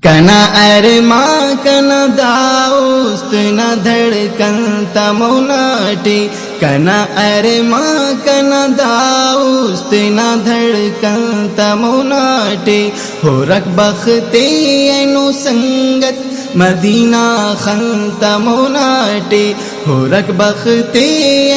کنا ارما کنا داوست نہ دھڑکن تموناٹی کنا ارما کنا داوست نہ دھڑکن تموناٹی ہو رک بختے اینو سنگت مدینہ خن تموناٹی ہو رک بختے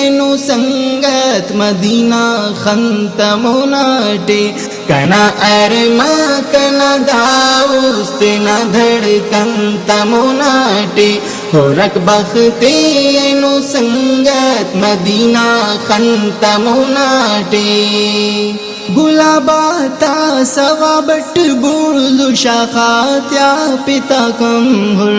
اینو سنگت مدینہ خن تموناٹی کنا ارما کنا داوست نہ دھڑکن تموناٹی ہو رک بختے اینو سنگت مدینہ خن تموناٹی گلاباتا سوا بٹ بولو شاخاتیا پتا کم ہر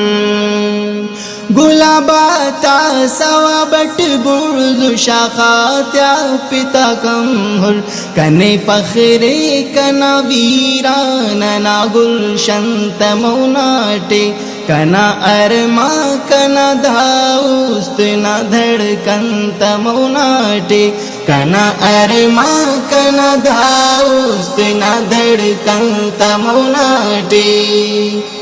گلاباتا سوا بٹ بولو شاخاتیا پتا کم ہر کنے پخرے کنا ویران نا گلشن تموناٹی کنا ارما کنا داوست نہ دھڑکن تموناٹی کنا ارما کنا داوست نہ دھڑکن تموناٹی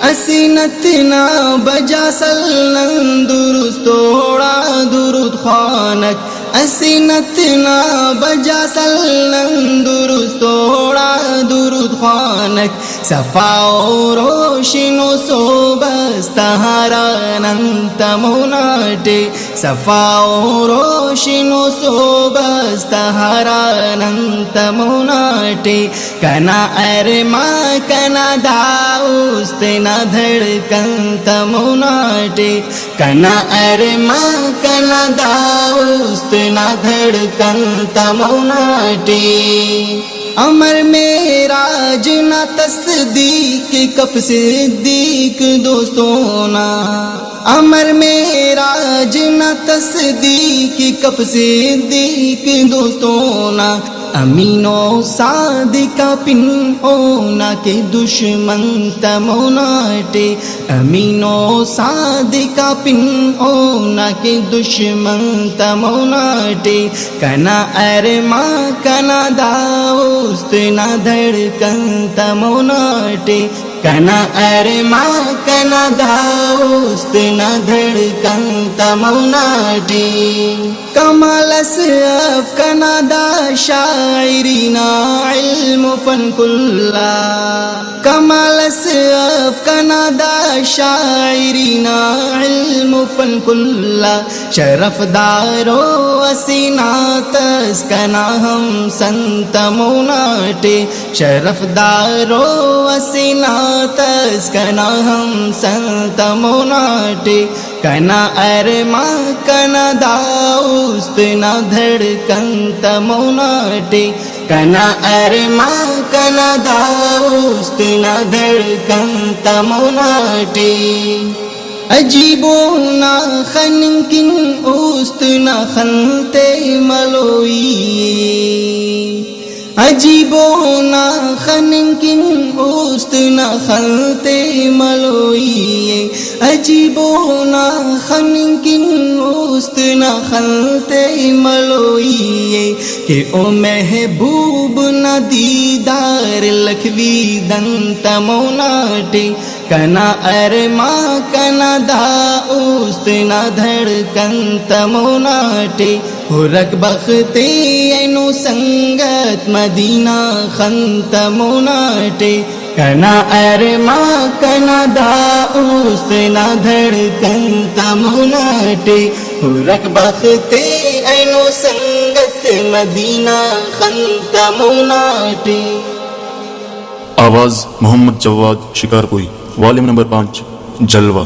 اسینت نا بجا سلن درست توڑا درود خوانک اسینت نا بجا سلن درست توڑا درود خوانک صفا و روشن و صوبست ہرانن تموناٹی صفا و روشن و صوبست ہرانن تموناٹی کنا ارما کنا داوست نہ دھڑکن تموناٹی کنا ارما کنا داوست نہ دھڑکن تموناٹی امر معراج نہ تصدیق کب صدیق دوستونا امر معراج نہ تصدیق کب صدیق دوستونا امین و صادقہ پن ہونا کے دشمن تموناٹی امین و صادقہ پن ہونا کے دشمن تموناٹی کنا ارما کنا داوست نہ دھڑکن تموناٹی کنا ارما کنا داوست نہ دھڑکن تموناٹی کمال اسف کنا دا شاعرینا علم فن کلا کمال اسف کنا دا شاعرینا علم فن کلا شرف دارو اسینات کنا ہم سن تموناٹی شرف دارو اسینات کنا ہم سن تموناٹی کنا ارما کنا داوست نہ دھڑکن تموناٹی کنا ارما کنا داوست نہ دھڑکن تموناٹی عجیبو نا خنکن اوست نہ خنتے ملوئی عجیبو نا خنکن اوست نہ خنتے ملوئی عجیبو نا خنکن اوست نہ خنتے ملوئی کہ او محبوب نہ دیدار لکھوی دن تموناٹی کنا ارما کنا داوست نہ دھڑکن تموناٹی ہو رک بختے اینو سنگت مدینہ خن تموناٹی کنا ارما کنا داوست نہ دھڑکن تموناٹی ہو رک بختے اینو سنگت مدینہ خن تموناٹی۔ آواز محمد جواد شکارپوئی، والیم نمبر 5، جلوہ۔